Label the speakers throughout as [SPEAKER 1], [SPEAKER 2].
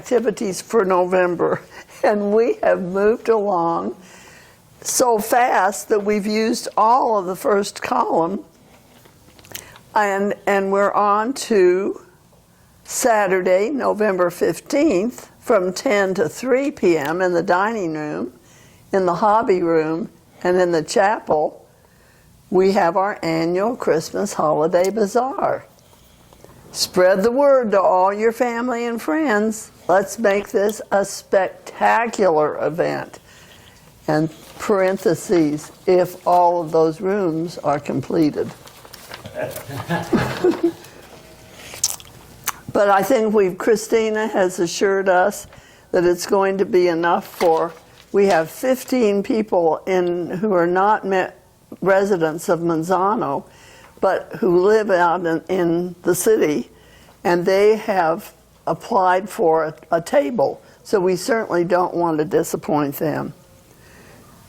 [SPEAKER 1] activities for November, and we have moved along so fast that we've used all of the first column, and we're on to Saturday, November 15th, from 10 to 3 p.m. in the dining room, in the hobby room, and in the chapel. We have our annual Christmas holiday bazaar. Spread the word to all your family and friends. Let's make this a spectacular event. And parentheses, if all of those rooms are completed. But I think Christina has assured us that it's going to be enough for, we have 15 people who are not residents of Manzano, but who live out in the city, and they have applied for a table. So we certainly don't want to disappoint them.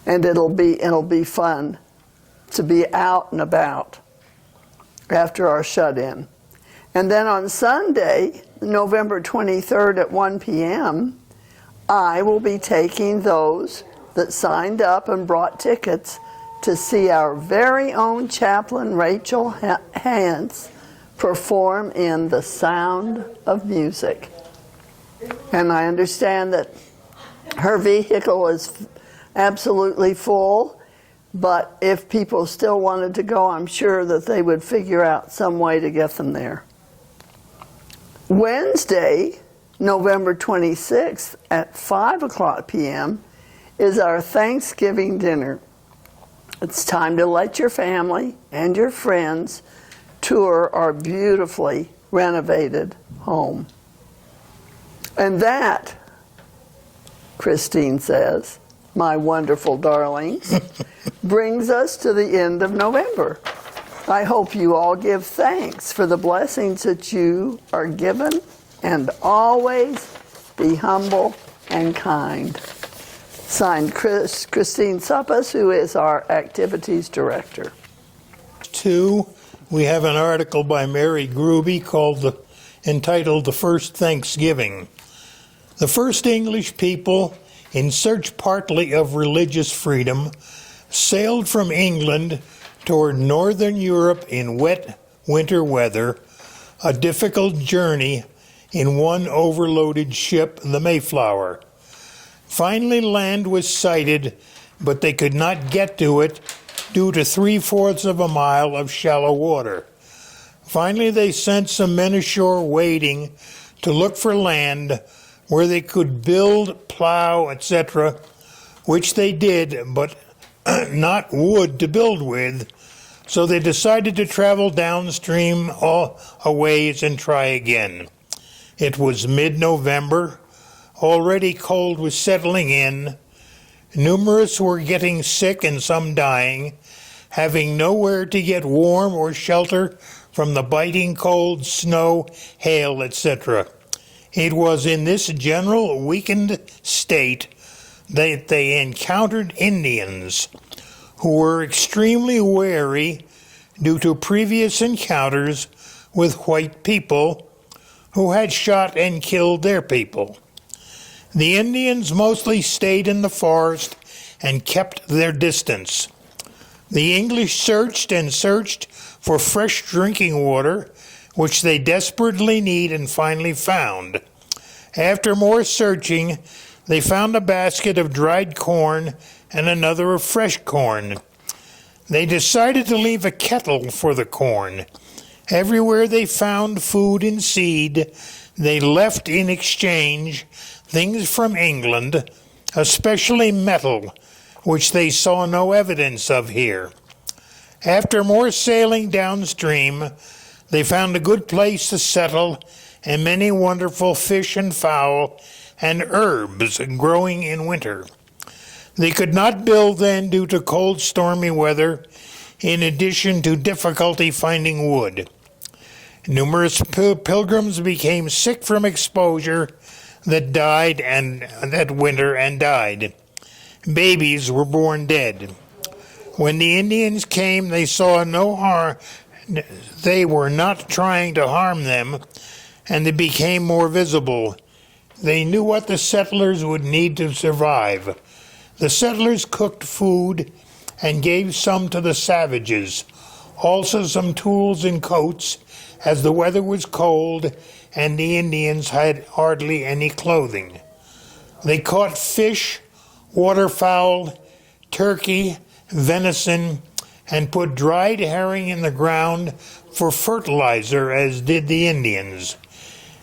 [SPEAKER 1] And it'll be fun to be out and about after our shut-in. And then on Sunday, November 23rd at 1 p.m., I will be taking those that signed up and brought tickets to see our very own chaplain, Rachel Hance, perform in The Sound of Music. And I understand that her vehicle is absolutely full, but if people still wanted to go, I'm sure that they would figure out some way to get them there. Wednesday, November 26th at 5 o'clock p.m. is our Thanksgiving dinner. It's time to let your family and your friends tour our beautifully renovated home. And that, Christine says, my wonderful darlings, brings us to the end of November. I hope you all give thanks for the blessings that you are given, and always be humble and kind. Signed, Christine Suppas, who is our activities director.
[SPEAKER 2] 2, we have an article by Mary Gruby entitled The First Thanksgiving. The first English people, in search partly of religious freedom, sailed from England toward northern Europe in wet winter weather, a difficult journey in one overloaded ship, the Mayflower. Finally, land was sighted, but they could not get to it due to 3/4 of a mile of shallow water. Finally, they sent some men ashore waiting to look for land where they could build, plow, etc., which they did, but not wood to build with, so they decided to travel downstream a ways and try again. It was mid-November. Already cold was settling in. Numerous were getting sick and some dying, having nowhere to get warm or shelter from the biting cold, snow, hail, etc. It was in this general weakened state that they encountered Indians, who were extremely wary due to previous encounters with white people who had shot and killed their people. The Indians mostly stayed in the forest and kept their distance. The English searched and searched for fresh drinking water, which they desperately need and finally found. After more searching, they found a basket of dried corn and another of fresh corn. They decided to leave a kettle for the corn. Everywhere they found food and seed, they left in exchange things from England, especially metal, which they saw no evidence of here. After more sailing downstream, they found a good place to settle and many wonderful fish and fowl and herbs growing in winter. They could not build then due to cold, stormy weather, in addition to difficulty finding wood. Numerous pilgrims became sick from exposure that winter and died. Babies were born dead. When the Indians came, they saw no harm. They were not trying to harm them, and they became more visible. They knew what the settlers would need to survive. The settlers cooked food and gave some to the savages, also some tools and coats, as the weather was cold and the Indians had hardly any clothing. They caught fish, waterfowl, turkey, venison, and put dried herring in the ground for fertilizer, as did the Indians.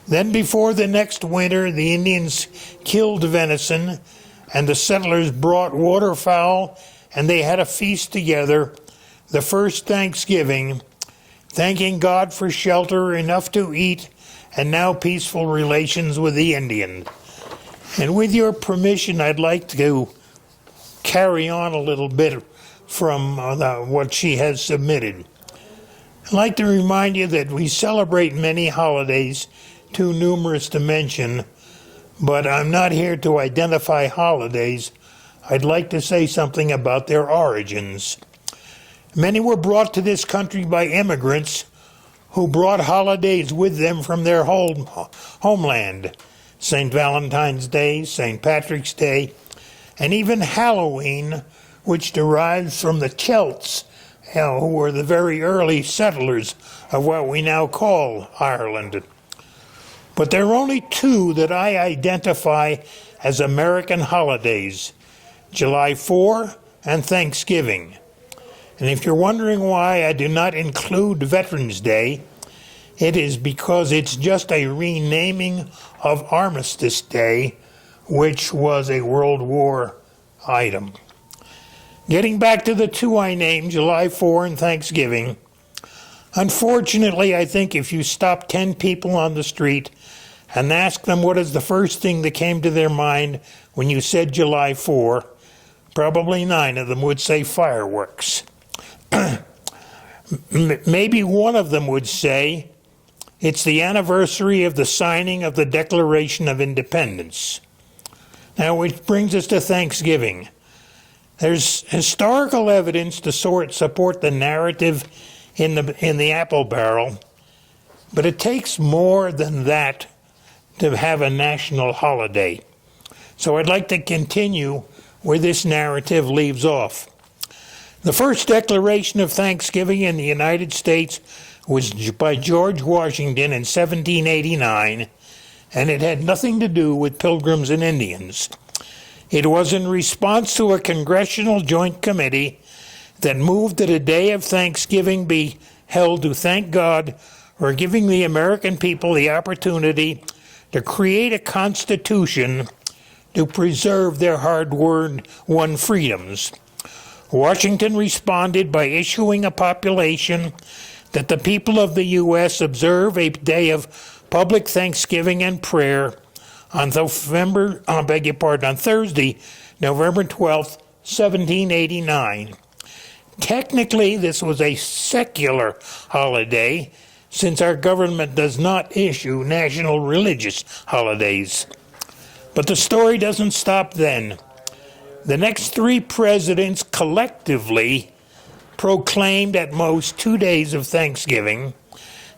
[SPEAKER 2] Then before the next winter, the Indians killed venison, and the settlers brought waterfowl, and they had a feast together, the first Thanksgiving, thanking God for shelter, enough to eat, and now peaceful relations with the Indian. And with your permission, I'd like to carry on a little bit from what she has submitted. I'd like to remind you that we celebrate many holidays, too numerous to mention, but I'm not here to identify holidays. I'd like to say something about their origins. Many were brought to this country by immigrants who brought holidays with them from their homeland. St. Valentine's Day, St. Patrick's Day, and even Halloween, which derives from the Celts, who were the very early settlers of what we now call Ireland. But there are only two that I identify as American holidays, July 4 and Thanksgiving. And if you're wondering why I do not include Veterans Day, it is because it's just a renaming of Armistice Day, which was a World War item. Getting back to the two I named, July 4 and Thanksgiving, unfortunately, I think if you stop 10 people on the street and ask them what is the first thing that came to their mind when you said July 4, probably 9 of them would say fireworks. Maybe one of them would say it's the anniversary of the signing of the Declaration of Independence. Now, which brings us to Thanksgiving. There's historical evidence to support the narrative in the apple barrel, but it takes more than that to have a national holiday. So I'd like to continue where this narrative leaves off. The first declaration of Thanksgiving in the United States was by George Washington in 1789, and it had nothing to do with Pilgrims and Indians. It was in response to a congressional joint committee that moved that a day of Thanksgiving be held to thank God for giving the American people the opportunity to create a constitution to preserve their hard-won freedoms. Washington responded by issuing a proclamation that the people of the U.S. observe a day of public thanksgiving and prayer on Thursday, November 12th, 1789. Technically, this was a secular holiday, since our government does not issue national religious holidays. But the story doesn't stop then. The next three presidents collectively proclaimed at most 2 days of Thanksgiving,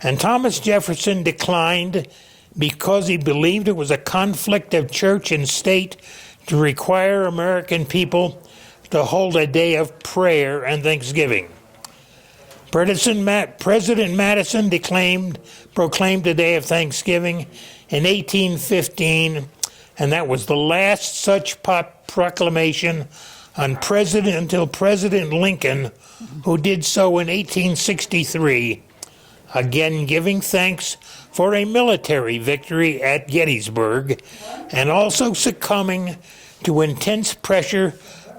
[SPEAKER 2] and Thomas Jefferson declined because he believed it was a conflict of church and state to require American people to hold a day of prayer and thanksgiving. President Madison proclaimed a day of Thanksgiving in 1815, and that was the last such proclamation until President Lincoln, who did so in 1863, again giving thanks for a military victory at Gettysburg, and also succumbing to intense pressure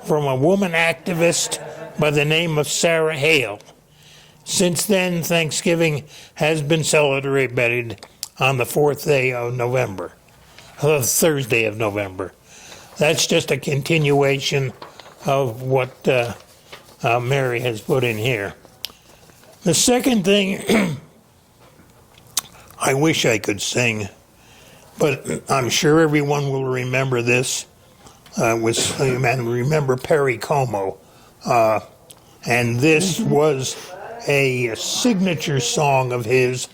[SPEAKER 2] from a woman activist by the name of Sarah Hale. Since then, Thanksgiving has been celebrated on the Thursday of November. That's just a continuation of what Mary has put in here. The second thing, I wish I could sing, but I'm sure everyone will remember this. Remember Perry Como. And this was a signature song of his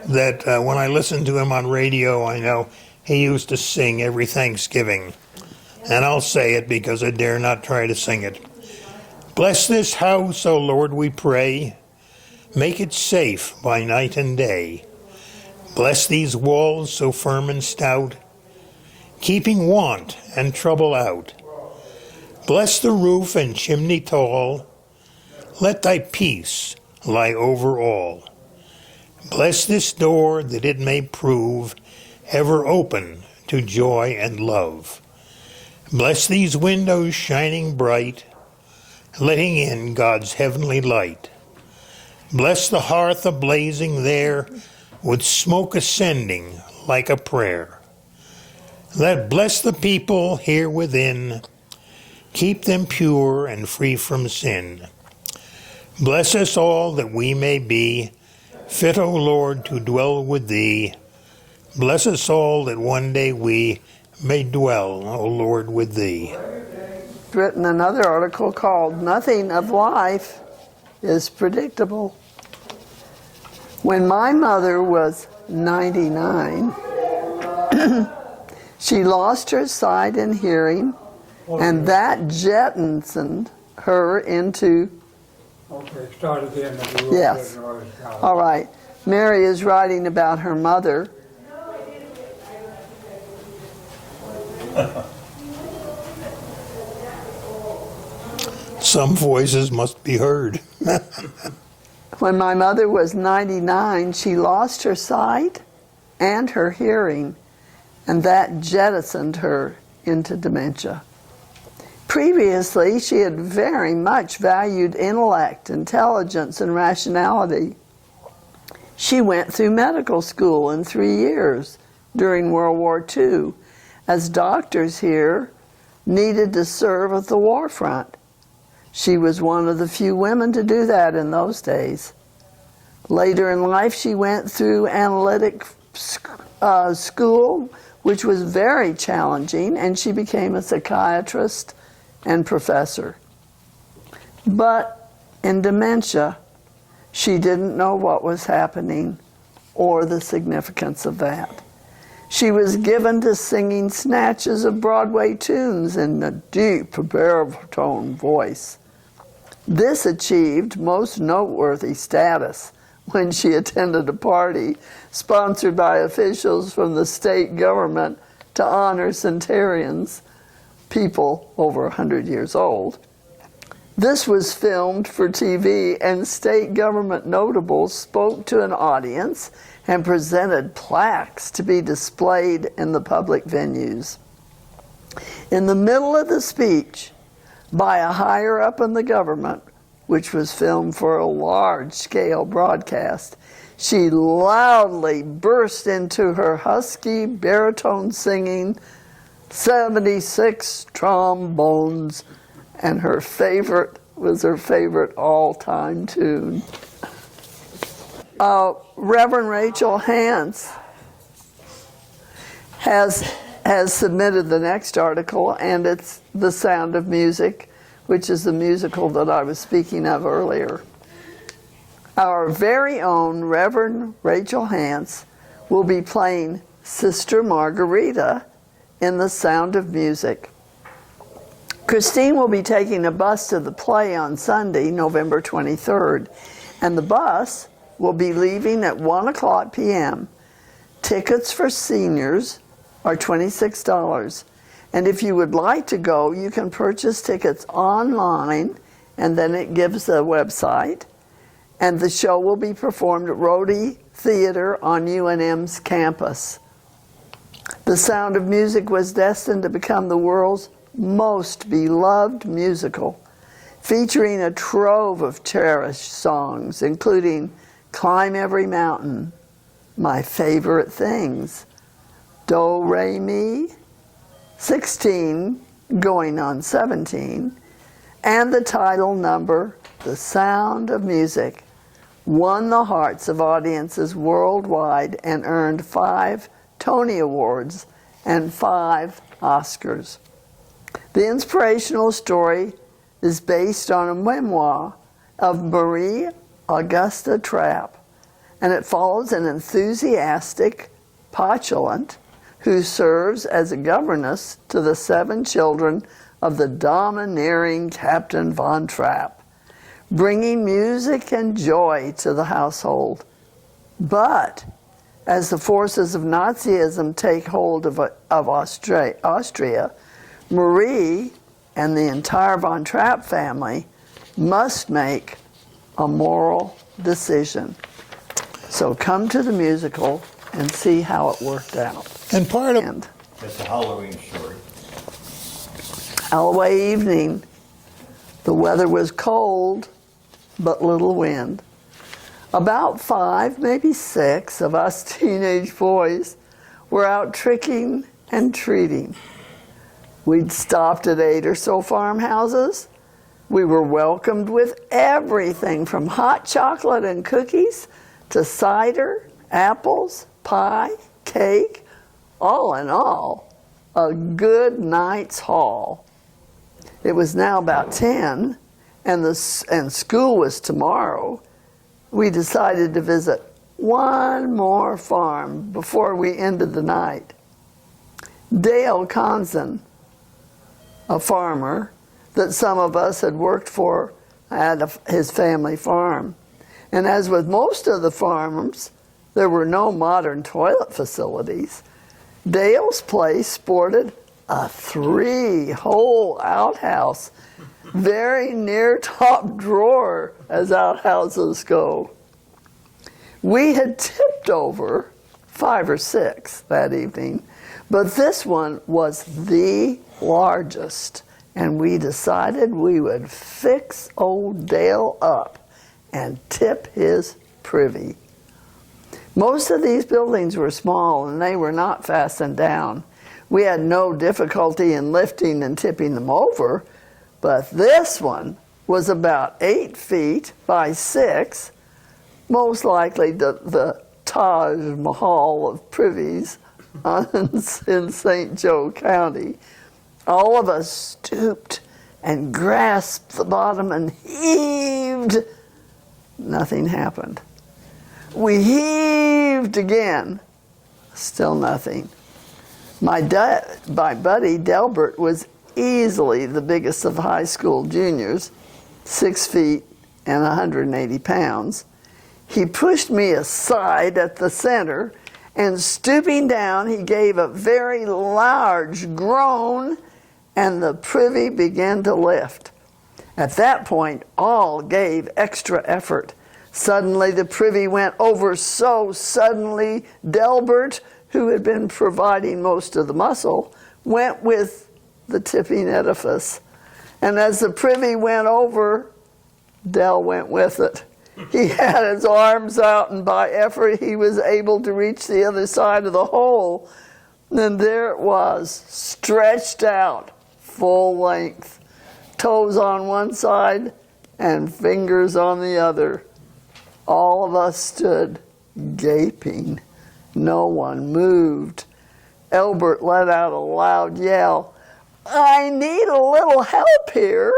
[SPEAKER 2] that when I listen to him on radio, I know he used to sing every Thanksgiving. And I'll say it because I dare not try to sing it. Bless this house, O Lord, we pray. Make it safe by night and day. Bless these walls so firm and stout, keeping want and trouble out. Bless the roof and chimney tall. Let thy peace lie over all. Bless this door that it may prove ever open to joy and love. Bless these windows shining bright, letting in God's heavenly light. Bless the hearth a-blazing there, with smoke ascending like a prayer. Let bless the people here within, keep them pure and free from sin. Bless us all that we may be fit, O Lord, to dwell with thee. Bless us all that one day we may dwell, O Lord, with thee.
[SPEAKER 1] Written another article called Nothing of Life is Predictable. When my mother was 99, she lost her sight and hearing, and that jettisoned her into...
[SPEAKER 3] Okay, start again.
[SPEAKER 1] Yes. All right. Mary is writing about her mother.
[SPEAKER 2] Some voices must be heard.
[SPEAKER 1] When my mother was 99, she lost her sight and her hearing, and that jettisoned her into dementia. Previously, she had very much valued intellect, intelligence, and rationality. She went through medical school in 3 years during World War II, as doctors here needed to serve at the war front. She was one of the few women to do that in those days. Later in life, she went through analytic school, which was very challenging, and she became a psychiatrist and professor. But in dementia, she didn't know what was happening or the significance of that. She was given to singing snatches of Broadway tunes in a deep baritone voice. This achieved most noteworthy status when she attended a party sponsored by officials from the state government to honor centenarians, people over 100 years old. This was filmed for TV, and state government notables spoke to an audience and presented plaques to be displayed in the public venues. In the middle of the speech, by a higher up in the government, which was filmed for a large-scale broadcast, she loudly burst into her husky baritone singing 76 trombones, and her favorite was her favorite all-time tune. Reverend Rachel Hance has submitted the next article, and it's The Sound of Music, which is the musical that I was speaking of earlier. Our very own Reverend Rachel Hance will be playing Sister Margarita in The Sound of Music. Christine will be taking a bus to the play on Sunday, November 23rd, and the bus will be leaving at 1:00 p.m. Tickets for seniors are $26. And if you would like to go, you can purchase tickets online, and then it gives a website. And the show will be performed at Rhodey Theater on UNM's campus. The Sound of Music was destined to become the world's most beloved musical, featuring a trove of cherished songs, including Climb Every Mountain, My Favorite Things, Do, Re, Mi, 16, going on 17, and the title number, The Sound of Music, won the hearts of audiences worldwide and earned 5 Tony Awards and 5 Oscars. The inspirational story is based on a memoir of Marie Augusta Trapp, and it follows an enthusiastic postulant who serves as a governess to the 7 children of the domineering Captain Von Trapp, bringing music and joy to the household. But as the forces of Nazism take hold of Austria, Marie and the entire Von Trapp family must make a moral decision. So come to the musical and see how it worked out.
[SPEAKER 2] And part of
[SPEAKER 1] And
[SPEAKER 4] It's a Halloween story.
[SPEAKER 1] Halloween evening, the weather was cold, but little wind. About 5, maybe 6 of us teenage boys were out tricking and treating. We'd stopped at 8 or so farmhouses. We were welcomed with everything from hot chocolate and cookies to cider, apples, pie, cake. All in all, a good night's haul. It was now about 10, and school was tomorrow. We decided to visit one more farm before we ended the night. Dale Conson, a farmer that some of us had worked for at his family farm. And as with most of the farms, there were no modern toilet facilities. Dale's place sported a 3-hole outhouse, very near top drawer as outhouses go. We had tipped over 5 or 6 that evening, but this one was the largest, and we decided we would fix old Dale up and tip his privy. Most of these buildings were small and they were not fastened down. We had no difficulty in lifting and tipping them over, but this one was about 8 feet by 6, most likely the Taj Mahal of privies in St. Joe County. All of us stooped and grasped the bottom and heaved. Nothing happened. We heaved again. Still nothing. My buddy Delbert was easily the biggest of the high school juniors, 6 feet and 180 pounds. He pushed me aside at the center, and stooping down, he gave a very large groan, and the privy began to lift. At that point, all gave extra effort. Suddenly, the privy went over so suddenly, Delbert, who had been providing most of the muscle, went with the tipping edifice. And as the privy went over, Del went with it. He had his arms out, and by effort, he was able to reach the other side of the hole. And there it was, stretched out, full length, toes on one side and fingers on the other. All of us stood gaping. No one moved. Elbert let out a loud yell, "I need a little help here."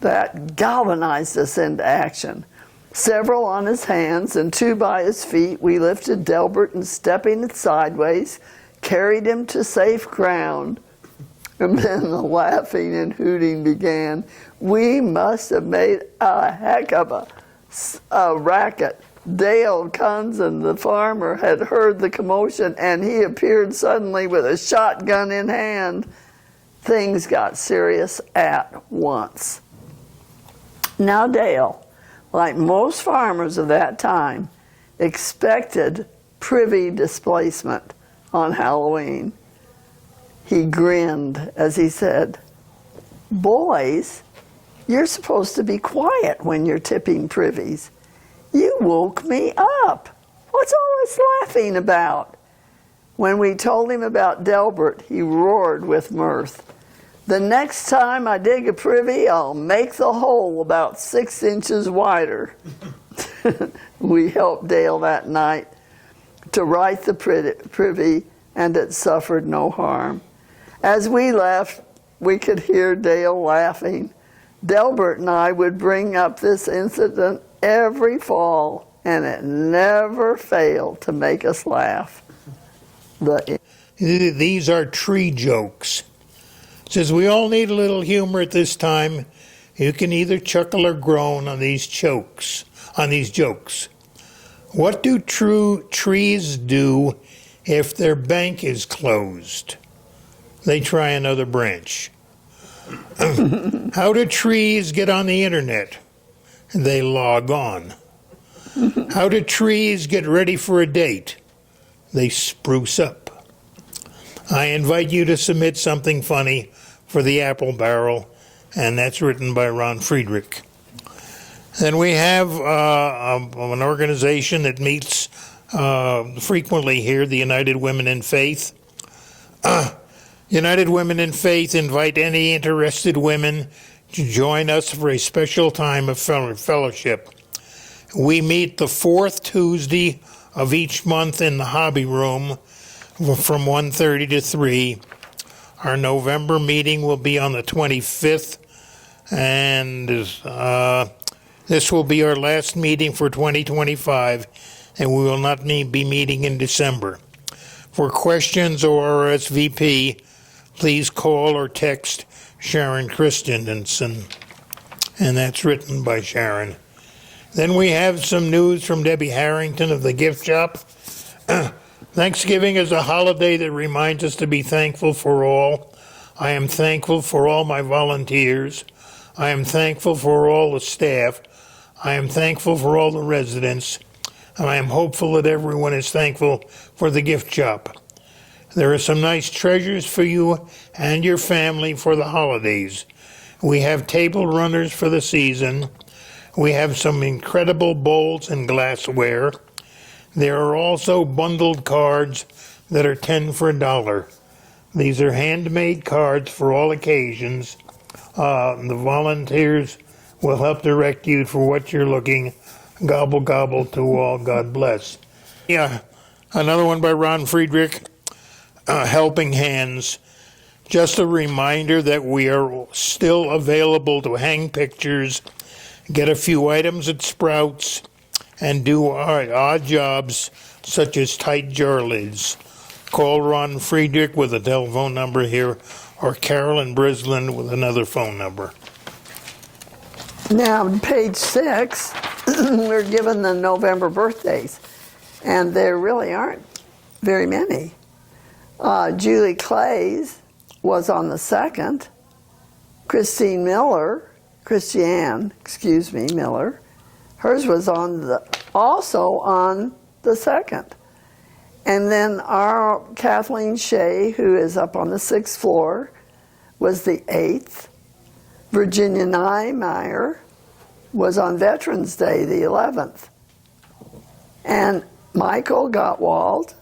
[SPEAKER 1] That galvanized us into action. Several on his hands and 2 by his feet, we lifted Delbert and, stepping it sideways, carried him to safe ground. And then the laughing and hooting began. We must have made a heck of a racket. Dale Conson, the farmer, had heard the commotion, and he appeared suddenly with a shotgun in hand. Things got serious at once. Now Dale, like most farmers of that time, expected privy displacement on Halloween. He grinned as he said, "Boys, you're supposed to be quiet when you're tipping privies. You woke me up. What's all this laughing about?" When we told him about Delbert, he roared with mirth. "The next time I dig a privy, I'll make the hole about 6 inches wider." We helped Dale that night to right the privy, and it suffered no harm. As we left, we could hear Dale laughing. Delbert and I would bring up this incident every fall, and it never failed to make us laugh. The
[SPEAKER 2] These are tree jokes. Says we all need a little humor at this time. You can either chuckle or groan on these jokes. What do true trees do if their bank is closed? They try another branch. How do trees get on the internet? They log on. How do trees get ready for a date? They spruce up. I invite you to submit something funny for the Apple Barrel, and that's written by Ron Friedrich. Then we have an organization that meets frequently here, the United Women in Faith. United Women in Faith invite any interested women to join us for a special time of fellowship. We meet the fourth Tuesday of each month in the Hobby Room from 1:30 to 3. Our November meeting will be on the 25th, and this will be our last meeting for 2025, and we will not be meeting in December. For questions or RSVP, please call or text Sharon Christensen, and that's written by Sharon. Then we have some news from Debbie Harrington of the Gift Shop. Thanksgiving is a holiday that reminds us to be thankful for all. I am thankful for all my volunteers. I am thankful for all the staff. I am thankful for all the residents. And I am hopeful that everyone is thankful for the Gift Shop. There are some nice treasures for you and your family for the holidays. We have table runners for the season. We have some incredible bowls and glassware. There are also bundled cards that are 10 for $1. These are handmade cards for all occasions. The volunteers will help direct you for what you're looking. Gobble, gobble to all. God bless. Yeah, another one by Ron Friedrich, Helping Hands. Just a reminder that we are still available to hang pictures, get a few items at Sprouts, and do odd jobs such as tight jar lids. Call Ron Friedrich with a telephone number here, or Carolyn Brislin with another phone number.
[SPEAKER 1] Now, page 6, we're given the November birthdays, and there really aren't very many. Julie Clay's was on the 2nd. Christiane Miller, hers was also on the 2nd. And then our Kathleen Shea, who is up on the 6th floor, was the 8th. Virginia Niemeyer was on Veterans Day, the 11th. And Michael Gottwald,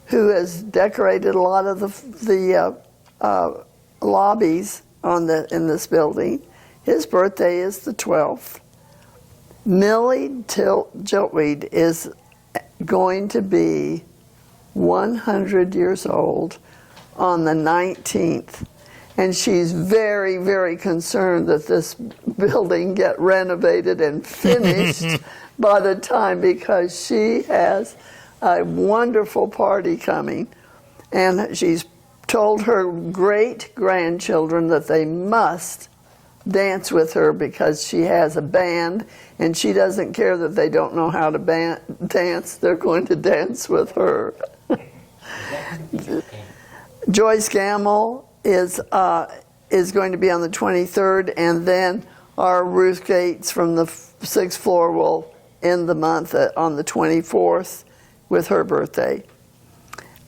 [SPEAKER 1] who has decorated a lot of the lobbies in this building, his birthday is the 12th. Millie Jiltweed is going to be 100 years old on the 19th. And she's very, very concerned that this building get renovated and finished by the time, because she has a wonderful party coming. And she's told her great-grandchildren that they must dance with her because she has a band, and she doesn't care that they don't know how to dance. They're going to dance with her. Joyce Gamble is going to be on the 23rd, and then our Ruth Gates from the 6th floor will end the month on the 24th with her birthday.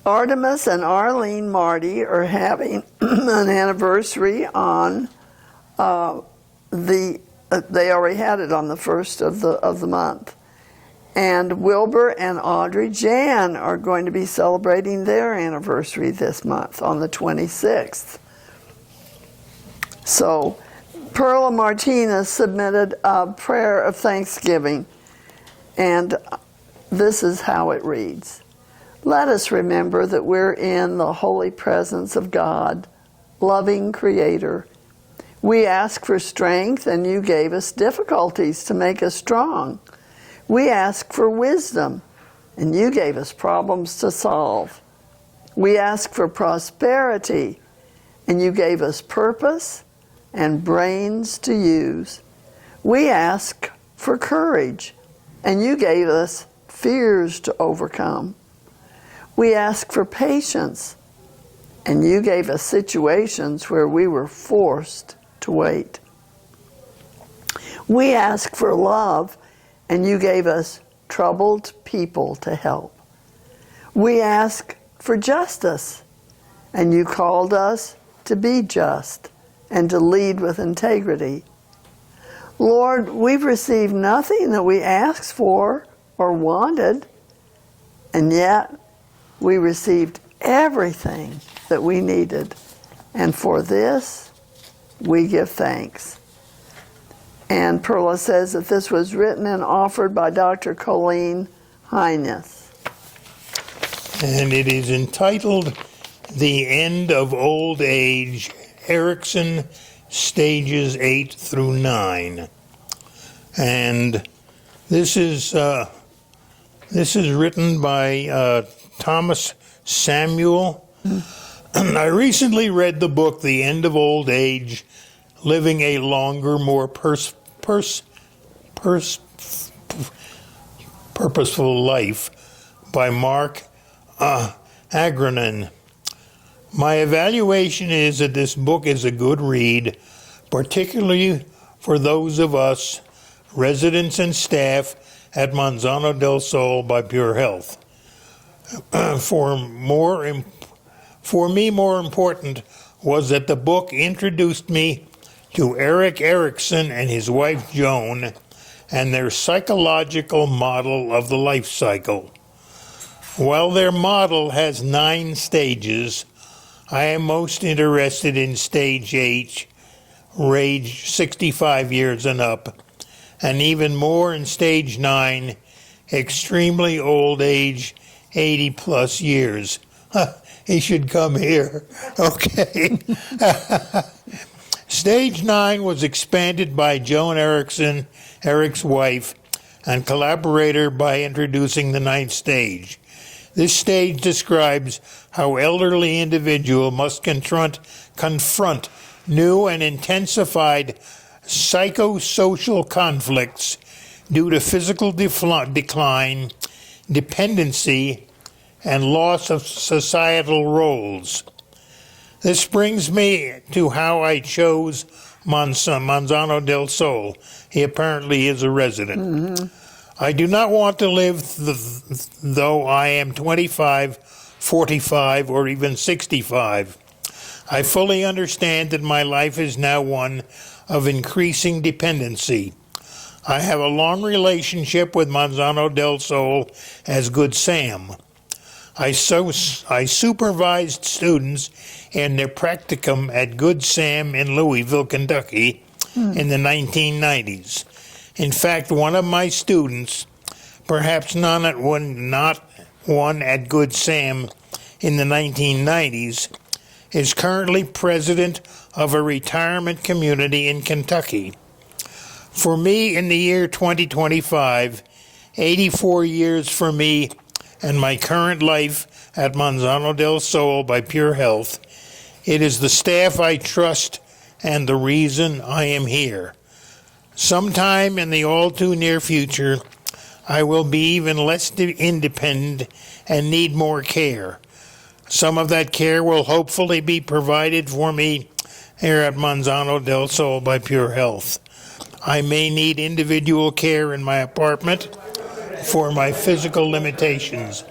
[SPEAKER 1] Artemis and Arlene Marty are having an anniversary on they already had it on the 1st of the month. And Wilbur and Audrey Jan are going to be celebrating their anniversary this month on the 26th. So Perla Martinez submitted a prayer of thanksgiving, and this is how it reads. Let us remember that we're in the holy presence of God, loving Creator. We ask for strength, and you gave us difficulties to make us strong. We ask for wisdom, and you gave us problems to solve. We ask for prosperity, and you gave us purpose and brains to use. We ask for courage, and you gave us fears to overcome. We ask for patience, and you gave us situations where we were forced to wait. We ask for love, and you gave us troubled people to help. We ask for justice, and you called us to be just and to lead with integrity. Lord, we've received nothing that we asked for or wanted, and yet we received everything that we needed. And for this, we give thanks. And Perla says that this was written and offered by Dr. Colleen Highness.
[SPEAKER 2] And it is entitled The End of Old Age, Erickson, Stages 8 through 9. And this is written by Thomas Samuel. I recently read the book The End of Old Age, Living a Longer, More Purposeful Life by Mark Agronin. My evaluation is that this book is a good read, particularly for those of us, residents and staff at Manzano del Sol by Pure Health. For me, more important was that the book introduced me to Eric Erickson and his wife Joan and their psychological model of the life cycle. While their model has 9 stages, I am most interested in stage 8, age 65 years and up, and even more in stage 9, extremely old age, 80 plus years. He should come here. Okay. Stage 9 was expanded by Joan Erickson, Eric's wife, and collaborator by introducing the 9th stage. This stage describes how elderly individual must confront new and intensified psychosocial conflicts due to physical decline, dependency, and loss of societal roles. This brings me to how I chose Manzano del Sol. He apparently is a resident. Mm-hmm. I do not want to live, though I am 25, 45, or even 65. I fully understand that my life is now one of increasing dependency. I have a long relationship with Manzano del Sol as Good Sam. I supervised students in their practicum at Good Sam in Louisville, Kentucky in the 1990s. In fact, one of my students, perhaps not one at Good Sam in the 1990s, is currently president of a retirement community in Kentucky. For me, in the year 2025, 84 years for me and my current life at Manzano del Sol by Pure Health, it is the staff I trust and the reason I am here. Sometime in the all-too-near future, I will be even less independent and need more care. Some of that care will hopefully be provided for me here at Manzano del Sol by Pure Health. I may need individual care in my apartment for my physical limitations,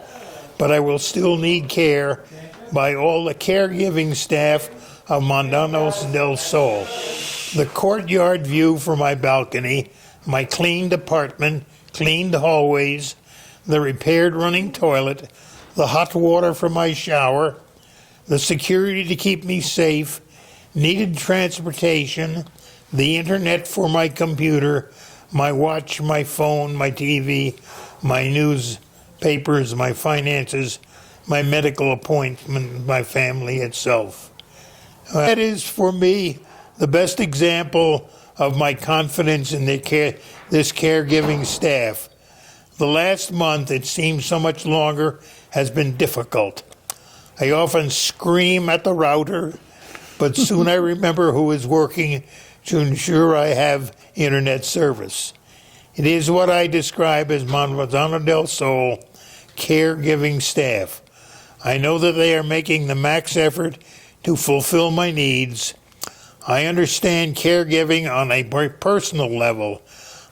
[SPEAKER 2] but I will still need care by all the caregiving staff of Manzano del Sol. The courtyard view from my balcony, my cleaned apartment, cleaned hallways, the repaired running toilet, the hot water from my shower, the security to keep me safe, needed transportation, the internet for my computer, my watch, my phone, my TV, my newspapers, my finances, my medical appointment, my family itself. That is, for me, the best example of my confidence in this caregiving staff. The last month, it seems so much longer, has been difficult. I often scream at the router, but soon I remember who is working to ensure I have internet service. It is what I describe as Manzano del Sol caregiving staff. I know that they are making the max effort to fulfill my needs. I understand caregiving on a personal level.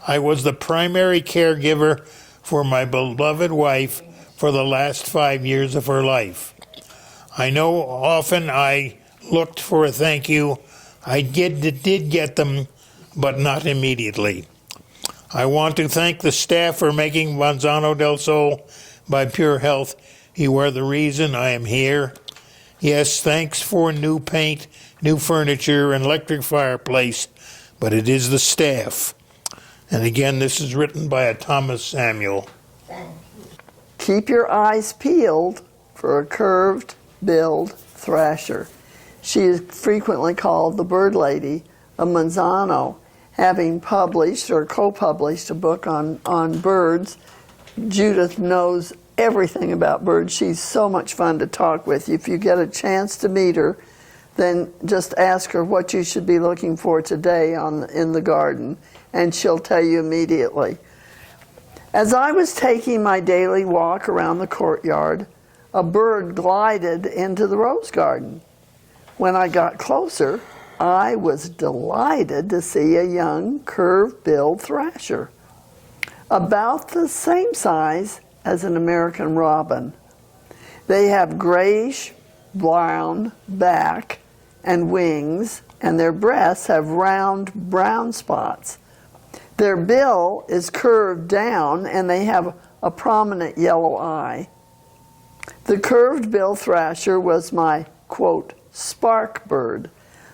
[SPEAKER 2] I was the primary caregiver for my beloved wife for the last 5 years of her life. I know often I looked for a thank you. I did get them, but not immediately. I want to thank the staff for making Manzano del Sol by Pure Health. You are the reason I am here. Yes, thanks for new paint, new furniture, and electric fireplace, but it is the staff. And again, this is written by a Thomas Samuel.
[SPEAKER 1] Keep your eyes peeled for a curved-billed thrasher. She is frequently called the Bird Lady of Manzano, having published or co-published a book on birds. Judith knows everything about birds. She's so much fun to talk with. If you get a chance to meet her, then just ask her what you should be looking for today in the garden, and she'll tell you immediately. As I was taking my daily walk around the courtyard, a bird glided into the rose garden. When I got closer, I was delighted to see a young curved-billed thrasher, about the same size as an American robin. They have grayish brown back and wings, and their breasts have round brown spots. Their bill is curved down, and they have a prominent yellow eye. The curved bill thrasher was my, quote, spark bird,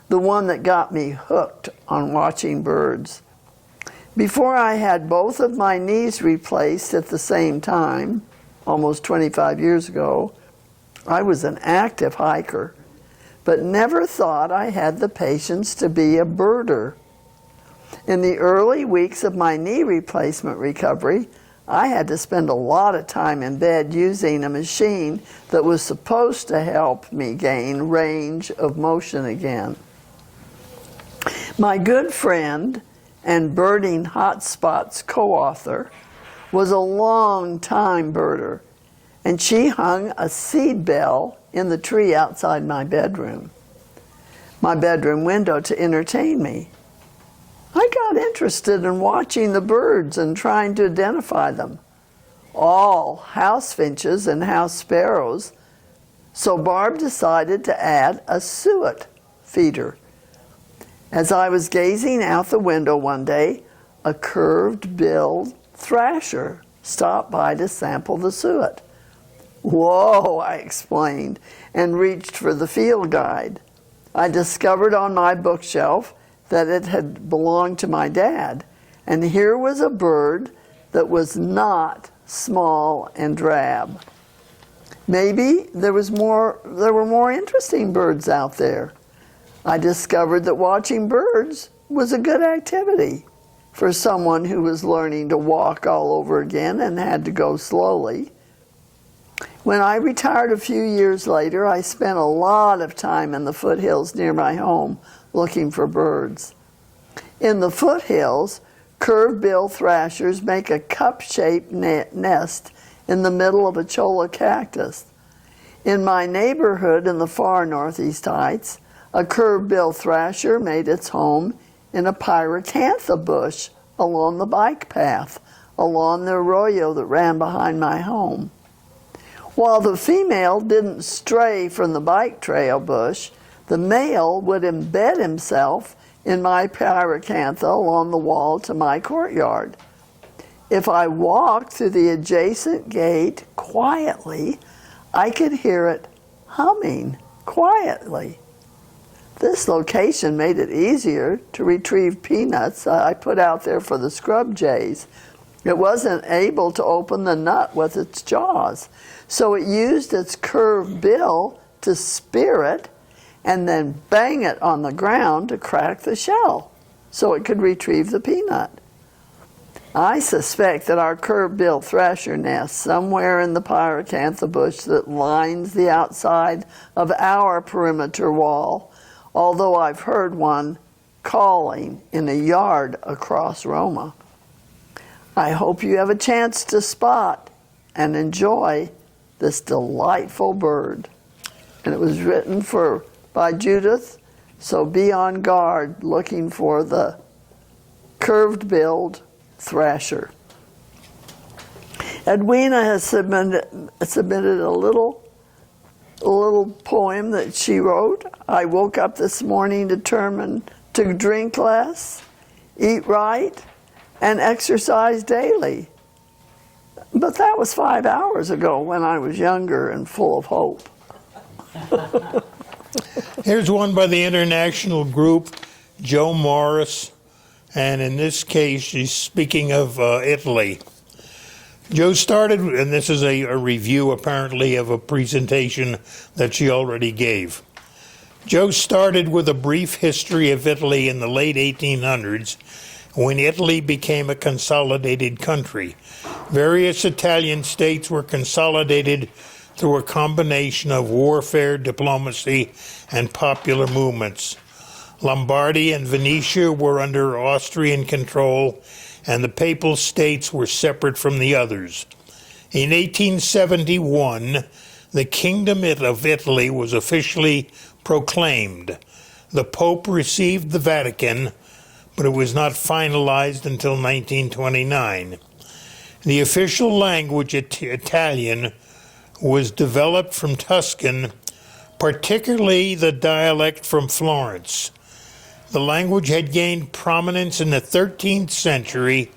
[SPEAKER 1] the one that got me hooked on watching birds. Before I had both of my knees replaced at the same time, almost 25 years ago, I was an active hiker, but never thought I had the patience to be a birder. In the early weeks of my knee replacement recovery, I had to spend a lot of time in bed using a machine that was supposed to help me gain range of motion again. My good friend and Birding Hotspots co-author was a long-time birder, and she hung a seed bell in the tree outside my bedroom window to entertain me. I got interested in watching the birds and trying to identify them, all house finches and house sparrows, so Barb decided to add a suet feeder. As I was gazing out the window one day, a curved-billed thrasher stopped by to sample the suet. "Whoa," I explained, and reached for the field guide. I discovered on my bookshelf that it had belonged to my dad, and here was a bird that was not small and drab. Maybe there were more interesting birds out there. I discovered that watching birds was a good activity for someone who was learning to walk all over again and had to go slowly. When I retired a few years later, I spent a lot of time in the foothills near my home looking for birds. In the foothills, curved-bill thrashers make a cup-shaped nest in the middle of a cholla cactus. In my neighborhood in the far Northeast Heights, a curved-bill thrasher made its home in a pyracantha bush along the bike path, along the arroyo that ran behind my home. While the female didn't stray from the bike trail bush, the male would embed himself in my pyracantha along the wall to my courtyard. If I walked through the adjacent gate quietly, I could hear it humming quietly. This location made it easier to retrieve peanuts I put out there for the scrub jays. It wasn't able to open the nut with its jaws, so it used its curved bill to spear it and then bang it on the ground to crack the shell so it could retrieve the peanut. I suspect that our curve-bill thrasher nests somewhere in the pyracantha bush that lines the outside of our perimeter wall, although I've heard one calling in a yard across Roma. I hope you have a chance to spot and enjoy this delightful bird. And it was written by Judith, so be on guard looking for the curved-billed thrasher. Edwina has submitted a little poem that she wrote. I woke up this morning determined to drink less, eat right, and exercise daily. But that was 5 hours ago when I was younger and full of hope.
[SPEAKER 2] Here's one by the international group, Joe Morris, and in this case, she's speaking of Italy. Joe started, and this is a review apparently of a presentation that she already gave. Joe started with a brief history of Italy in the late 1800s, when Italy became a consolidated country. Various Italian states were consolidated through a combination of warfare, diplomacy, and popular movements. Lombardy and Venetia were under Austrian control, and the Papal States were separate from the others. In 1871, the Kingdom of Italy was officially proclaimed. The Pope received the Vatican, but it was not finalized until 1929. The official language, Italian, was developed from Tuscan, particularly the dialect from Florence. The language had gained prominence in the 13th century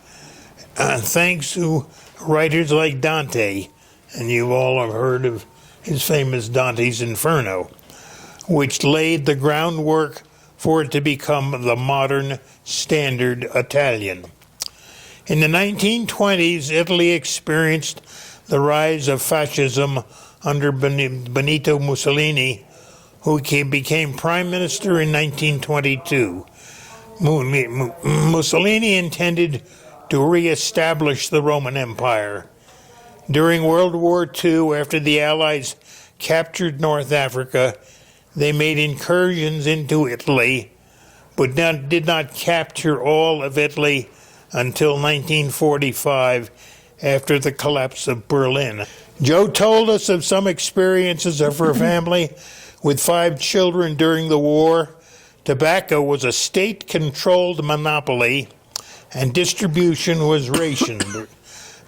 [SPEAKER 2] thanks to writers like Dante, and you all have heard of his famous Dante's Inferno, which laid the groundwork for it to become the modern standard Italian. In the 1920s, Italy experienced the rise of fascism under Benito Mussolini, who became prime minister in 1922. Mussolini intended to re-establish the Roman Empire. During World War II, after the Allies captured North Africa, they made incursions into Italy, but did not capture all of Italy until 1945, after the collapse of Berlin. Jo told us of some experiences of her family with 5 children during the war. Tobacco was a state-controlled monopoly, and distribution was rationed.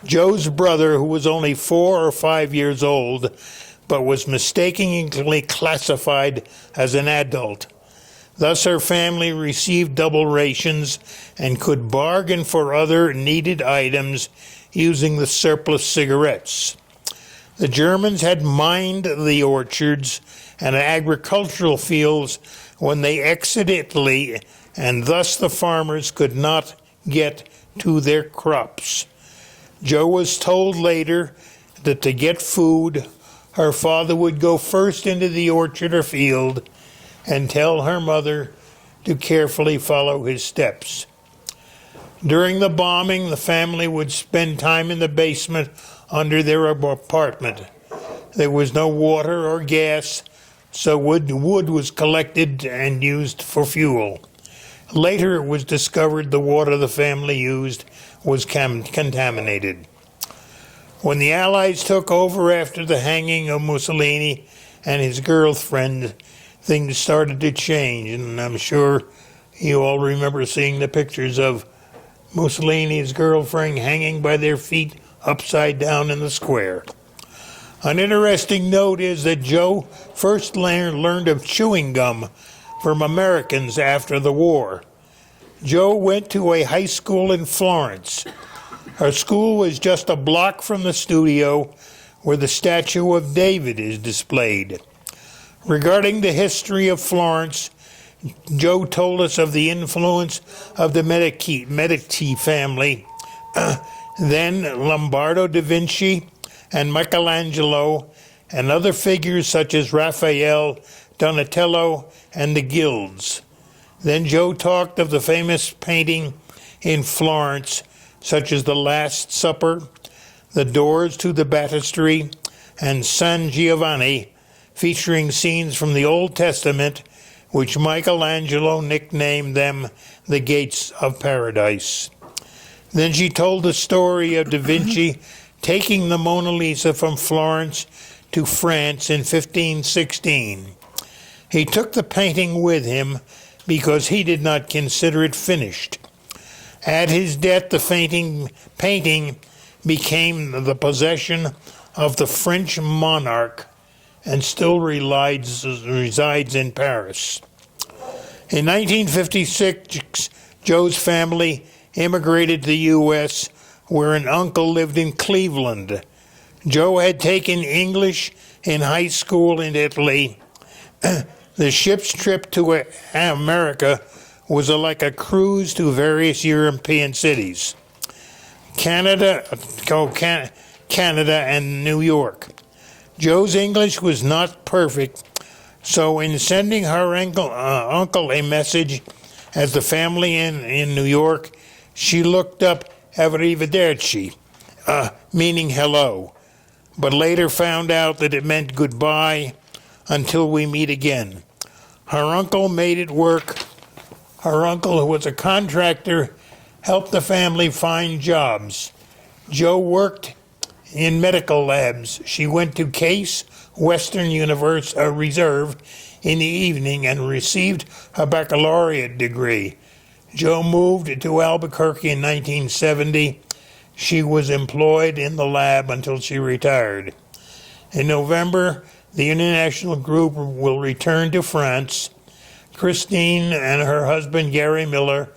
[SPEAKER 2] Jo's brother, who was only 4 or 5 years old, but was mistakenly classified as an adult. Thus her family received double rations and could bargain for other needed items using the surplus cigarettes. The Germans had mined the orchards and agricultural fields when they exited Italy, and thus the farmers could not get to their crops. Jo was told later that to get food, her father would go first into the orchard or field and tell her mother to carefully follow his steps. During the bombing, the family would spend time in the basement under their apartment. There was no water or gas, so wood was collected and used for fuel. Later it was discovered the water the family used was contaminated. When the Allies took over after the hanging of Mussolini and his girlfriend, things started to change, and I'm sure you all remember seeing the pictures of Mussolini's girlfriend hanging by their feet upside down in the square. An interesting note is that Jo first learned of chewing gum from Americans after the war. Jo went to a high school in Florence. Her school was just a block from the studio where the statue of David is displayed. Regarding the history of Florence, Jo told us of the influence of the Medici family, then Lombardo da Vinci and Michelangelo, and other figures such as Raphael, Donatello, and the guilds. Then Jo talked of the famous painting in Florence such as The Last Supper, The Doors to the Baptistry, and San Giovanni, featuring scenes from the Old Testament, which Michelangelo nicknamed them the Gates of Paradise. Then she told the story of Da Vinci taking the Mona Lisa from Florence to France in 1516. He took the painting with him because he did not consider it finished. At his death, the painting became the possession of the French monarch and still resides in Paris. In 1956, Joe's family immigrated to the U.S., where an uncle lived in Cleveland. Joe had taken English in high school in Italy. The ship's trip to America was like a cruise to various European cities, Canada and New York. Joe's English was not perfect, so in sending her uncle a message as the family in New York, she looked up arrivederci, meaning hello, but later found out that it meant goodbye until we meet again. Her uncle made it work. Her uncle, who was a contractor, helped the family find jobs. Joe worked in medical labs. She went to Case Western Reserve in the evening and received a baccalaureate degree. Joe moved to Albuquerque in 1970. She was employed in the lab until she retired. In November, the international group will return to France. Christine and her husband, Gary Miller,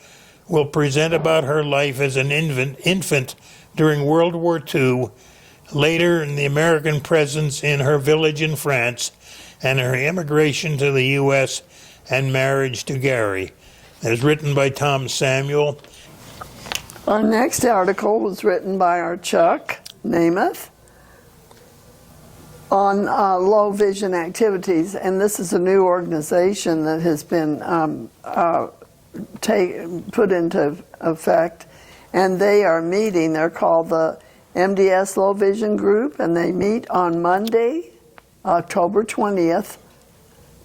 [SPEAKER 2] will present about her life as an infant during World War II, later in the American presence in her village in France, and her immigration to the U.S. and marriage to Gary. It was written by Tom Samuel.
[SPEAKER 1] Our next article was written by our Chuck Namath on low vision activities, and this is a new organization that has been put into effect, and they are meeting. They're called the MDS Low Vision Group, and they meet on Monday, October 20th,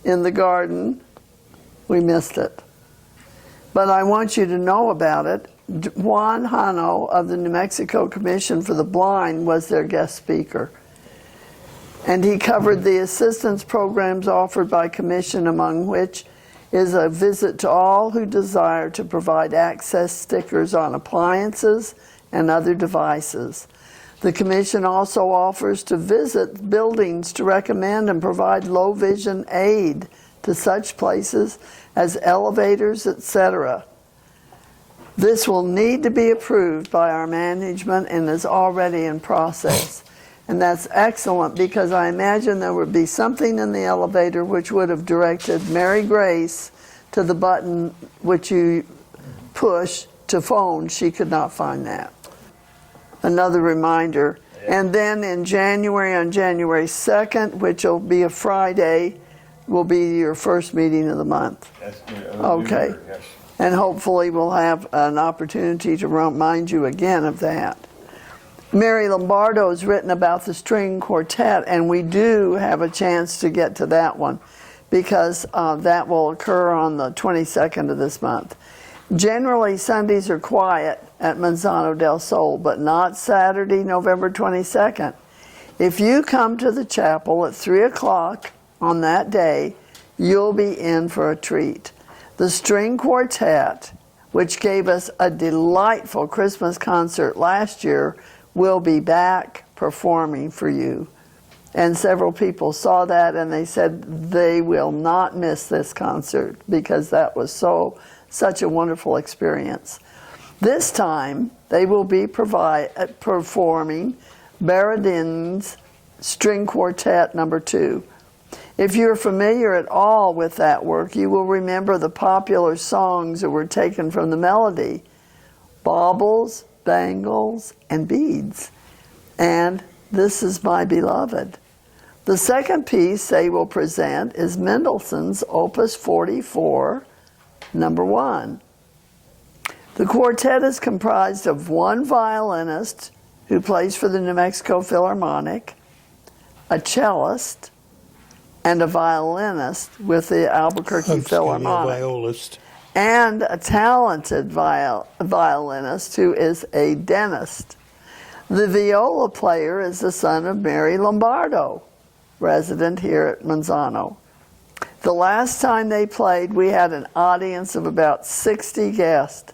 [SPEAKER 1] in the garden. We missed it, but I want you to know about it. Juan Hano of the New Mexico Commission for the Blind was their guest speaker. And he covered the assistance programs offered by Commission, among which is a visit to all who desire to provide access stickers on appliances and other devices. The Commission also offers to visit buildings to recommend and provide low vision aid to such places as elevators, etc. This will need to be approved by our management and is already in process. And that's excellent, because I imagine there would be something in the elevator which would have directed Mary Grace to the button which you push to phone. She could not find that. Another reminder. And then in January, on January 2nd, which will be a Friday, will be your first meeting of the month.
[SPEAKER 4] That's
[SPEAKER 1] Okay.
[SPEAKER 4] yes.
[SPEAKER 1] And hopefully we'll have an opportunity to remind you again of that. Mary Lombardo has written about the string quartet, and we do have a chance to get to that one, because that will occur on the 22nd of this month. Generally, Sundays are quiet at Manzano del Sol, but not Saturday, November 22nd. If you come to the chapel at 3 o'clock on that day, you'll be in for a treat. The string quartet, which gave us a delightful Christmas concert last year, will be back performing for you. And several people saw that, and they said they will not miss this concert, because that was such a wonderful experience. This time, they will be performing Baradin's String Quartet No. 2. If you're familiar at all with that work, you will remember the popular songs that were taken from the melody: Baubles, Bangles, and Beads, and This Is My Beloved. The second piece they will present is Mendelssohn's Opus 44, No. 1. The quartet is comprised of one violinist who plays for the New Mexico Philharmonic, a cellist, and a violinist with the Albuquerque Philharmonic,
[SPEAKER 2] violist.
[SPEAKER 1] and a talented violinist who is a dentist. The viola player is the son of Mary Lombardo, resident here at Manzano. The last time they played, we had an audience of about 60 guests.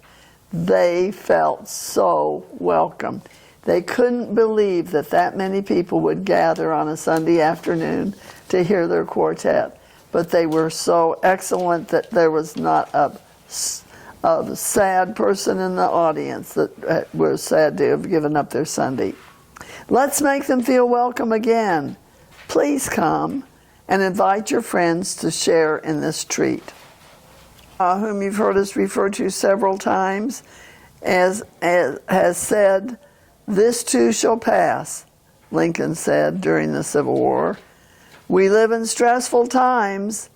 [SPEAKER 1] They felt so welcome. They couldn't believe that many people would gather on a Sunday afternoon to hear their quartet. But they were so excellent that there was not a sad person in the audience that was sad to have given up their Sunday. Let's make them feel welcome again. Please come and invite your friends to share in this treat. Whom you've heard us refer to several times, as has said, "This too shall pass," Lincoln said during the Civil War. We live in stressful times.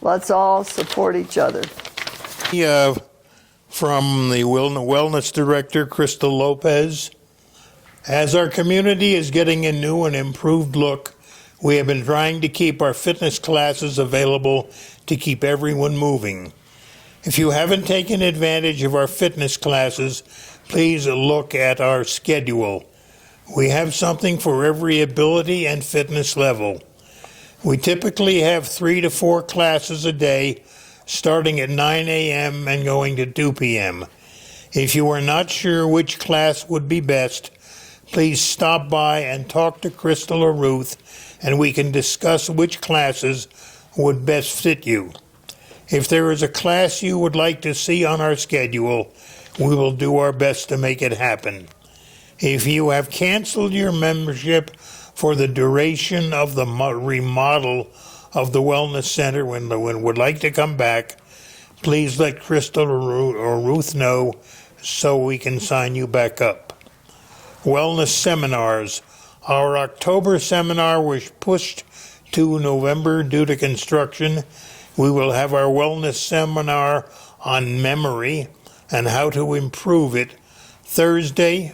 [SPEAKER 1] Let's all support each other.
[SPEAKER 2] From the Wellness Director, Crystal Lopez. As our community is getting a new and improved look, we have been trying to keep our fitness classes available to keep everyone moving. If you haven't taken advantage of our fitness classes, please look at our schedule. We have something for every ability and fitness level. We typically have 3 to 4 classes a day, starting at 9 a.m. and going to 2 p.m. If you are not sure which class would be best, please stop by and talk to Crystal or Ruth, and we can discuss which classes would best fit you. If there is a class you would like to see on our schedule, we will do our best to make it happen. If you have canceled your membership for the duration of the remodel of the Wellness Center and would like to come back, please let Crystal or Ruth know so we can sign you back up. Wellness seminars. Our October seminar was pushed to November due to construction. We will have our wellness seminar on memory and how to improve it Thursday,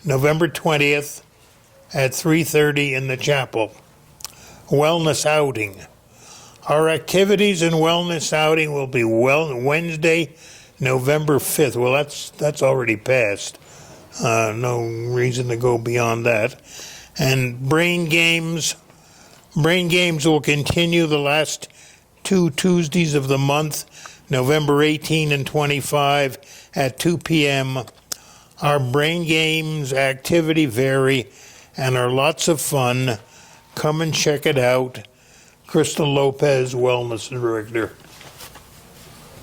[SPEAKER 2] November 20th at 3:30 in the chapel. Wellness outing. Our activities and wellness outing will be Wednesday, November 5th. Well, that's already passed. No reason to go beyond that. And brain games. Brain games will continue the last 2 Tuesdays of the month, November 18 and 25 at 2 p.m. Our brain games activity vary and are lots of fun. Come and check it out. Crystal Lopez, Wellness Director.